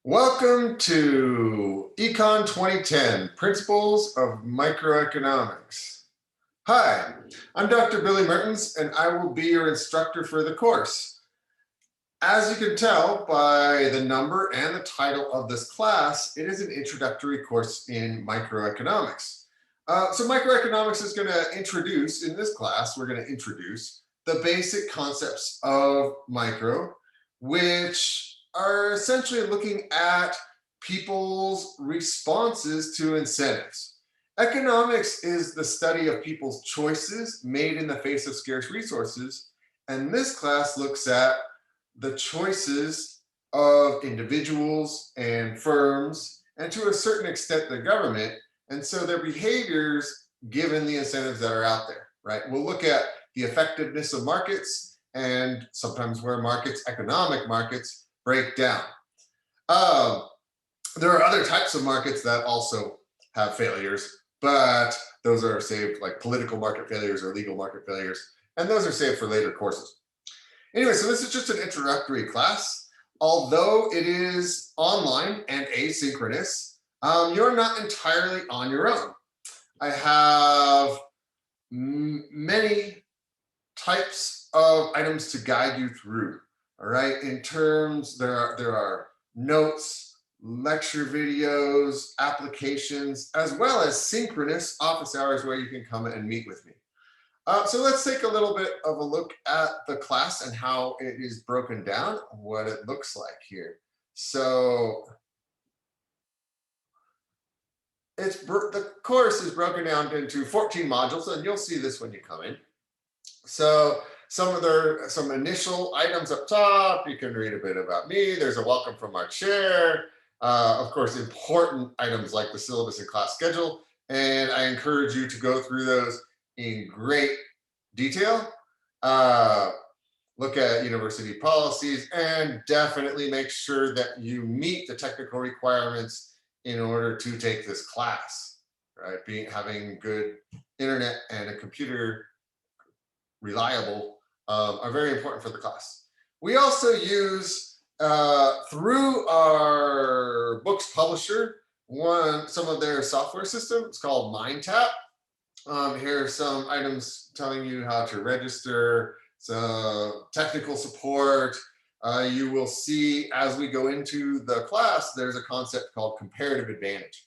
Welcome to ECON 2010, Principles of Microeconomics. Hi, I'm Dr. Billy Mertens, and I will be your instructor for the course. As you can tell by the number and the title of this class, it is an introductory course in microeconomics. So microeconomics is going to introduce, in this class, we're going to introduce the basic concepts of micro, which are essentially looking at people's responses to incentives. Economics is the study of people's choices made in the face of scarce resources, and this class looks at the choices of individuals and firms, and to a certain extent the government, and so their behaviors given the incentives that are out there, right? We'll look at the effectiveness of markets and sometimes where markets, economic markets, break down. There are other types of markets that also have failures, but those are saved, like political market failures or legal market failures, and those are saved for later courses. Anyway, so this is just an introductory class. Although it is online and asynchronous, you're not entirely on your own. I have many types of items to guide you through. All right, in terms, there are notes, lecture videos, applications, as well as synchronous office hours where you can come and meet with me. So let's take a little bit of a look at the class and how it is broken down, what it looks like here. So the course is broken down into 14 modules, and you'll see this when you come in. So some initial items up top. You can read a bit about me. There's a welcome from our chair. Of course, important items like the syllabus and class schedule. And I encourage you to go through those in great detail. Look at university policies and definitely make sure that you meet the technical requirements in order to take this class, right? Having good internet and a computer reliable are very important for the class. We also use, through our books publisher, some of their software system. It's called MindTap. Here are some items telling you how to register, some technical support. You will see as we go into the class, there's a concept called comparative advantage.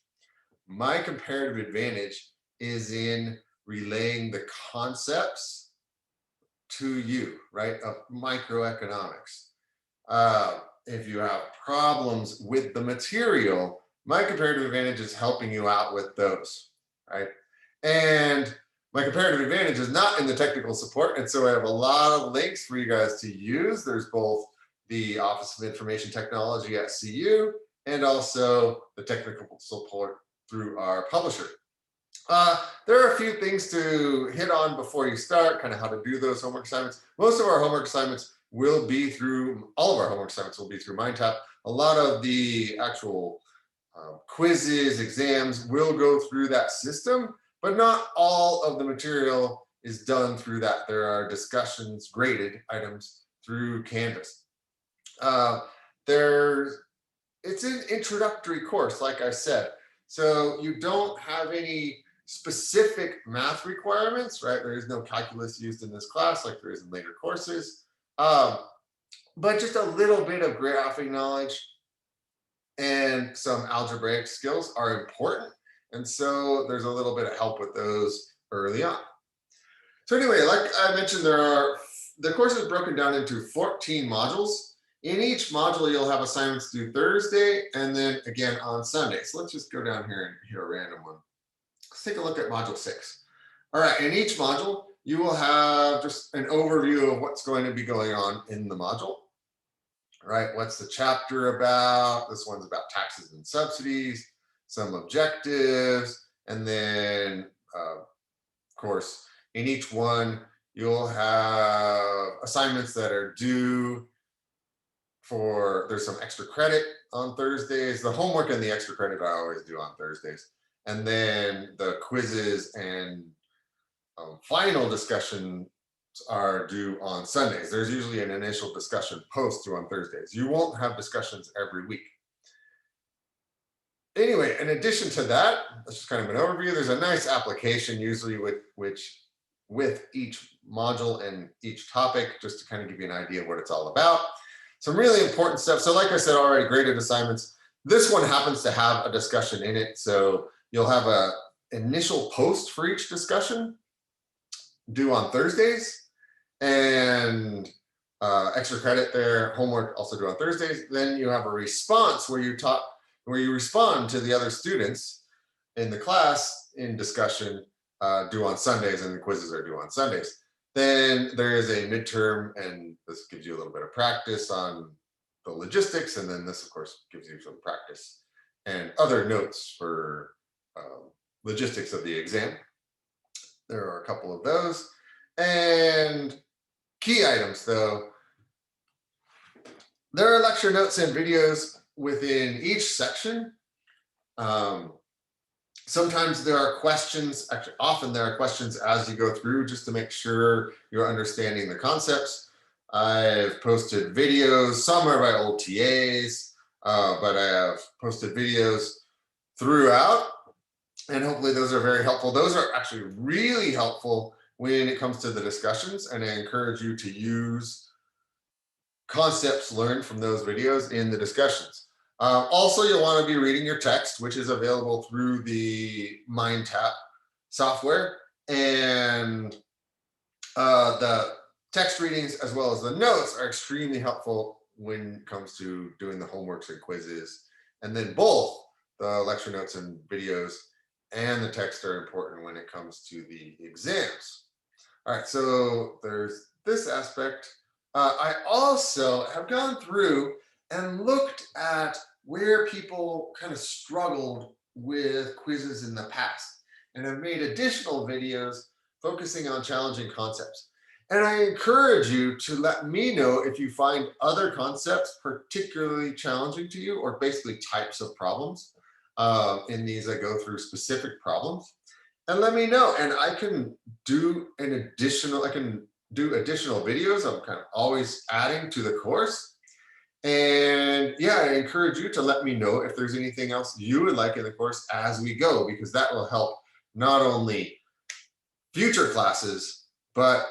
My comparative advantage is in relaying the concepts to you, right, of microeconomics. If you have problems with the material, my comparative advantage is helping you out with those, right? And my comparative advantage is not in the technical support, and so I have a lot of links for you guys to use. There's both the Office of Information Technology at CU and also the technical support through our publisher. There are a few things to hit on before you start, kind of how to do those homework assignments. Most of our homework assignments will be through, all of our homework assignments will be through MindTap. A lot of the actual quizzes, exams will go through that system, but not all of the material is done through that. There are discussions, graded items through Canvas. It's an introductory course, like I said. So you don't have any specific math requirements, right? There is no calculus used in this class like there is in later courses, but just a little bit of graphing knowledge and some algebraic skills are important. And so there's a little bit of help with those early on. So anyway, like I mentioned, the course is broken down into 14 modules. In each module, you'll have assignments due Thursday and then again on Sunday. So let's just go down here and hit a random one. Let's take a look at module 6. All right, in each module, you will have just an overview of what's going to be going on in the module. All right, what's the chapter about? This one's about taxes and subsidies, some objectives, and then, of course, in each one, you'll have assignments that are due there's some extra credit on Thursdays. The homework and the extra credit I always do on Thursdays. And then the quizzes and final discussions are due on Sundays. There's usually an initial discussion post due on Thursdays. You won't have discussions every week. Anyway, in addition to that, that's just kind of an overview. There's a nice application usually with each module and each topic, just to kind of give you an idea of what it's all about. Some really important stuff. So like I said already, graded assignments. This one happens to have a discussion in it. So you'll have a initial post for each discussion due on Thursdays, and extra credit there, homework also due on Thursdays. Then you have a response where you respond to the other students in the class in discussion due on Sundays, and the quizzes are due on Sundays. Then there is a midterm, and this gives you a little bit of practice on the logistics, and then this of course gives you some practice and other notes for logistics of the exam. There are a couple of those. And key items though, there are lecture notes and videos within each section. Sometimes there are questions, actually often there are questions as you go through, just to make sure you're understanding the concepts. I've posted videos, some are by old TAs, but I have posted videos throughout, and hopefully those are very helpful. Those are actually really helpful when it comes to the discussions, and I encourage you to use concepts learned from those videos in the discussions. Also, you'll want to be reading your text, which is available through the MindTap software, and the text readings as well as the notes are extremely helpful when it comes to doing the homeworks and quizzes. And then both the lecture notes and videos and the text are important when it comes to the exams. All right, so there's this aspect. I also have gone through and looked at where people kind of struggled with quizzes in the past, and have made additional videos focusing on challenging concepts. And I encourage you to let me know if you find other concepts particularly challenging to you, or basically types of problems. In these, I go through specific problems, and let me know, and I can do additional videos. I'm kind of always adding to the course. And yeah, I encourage you to let me know if there's anything else you would like in the course as we go, because that will help not only future classes, but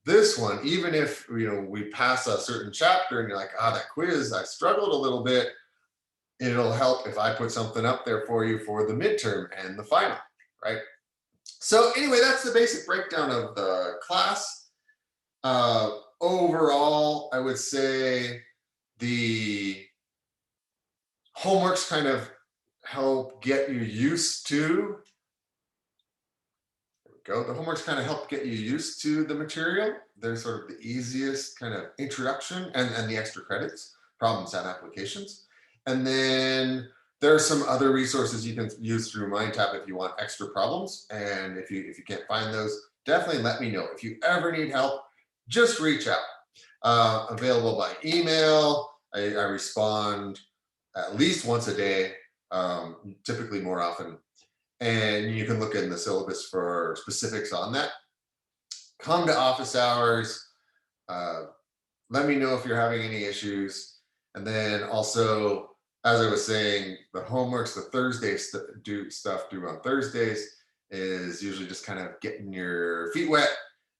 this one. Even if we pass a certain chapter and you're like, that quiz, I struggled a little bit, it'll help if I put something up there for you for the midterm and the final, right? So anyway, that's the basic breakdown of the class. Overall, I would say the homeworks kind of help get you used to, the homeworks kind of help get you used to the material. They're sort of the easiest kind of introduction, and the extra credits, problems and applications. And then there are some other resources you can use through MindTap if you want extra problems. And if you can't find those, definitely let me know. If you ever need help, just reach out. Available by email. I respond at least once a day, typically more often. And you can look in the syllabus for specifics on that. Come to office hours. Let me know if you're having any issues. And then also, as I was saying, the homeworks, the Thursday stuff due on Thursdays is usually just kind of getting your feet wet.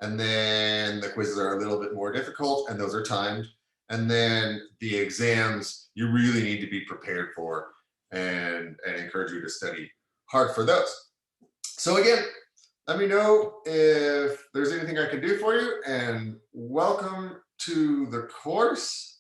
And then the quizzes are a little bit more difficult, and those are timed. And then the exams, you really need to be prepared for, and encourage you to study hard for those. So again, let me know if there's anything I can do for you, and welcome to the course.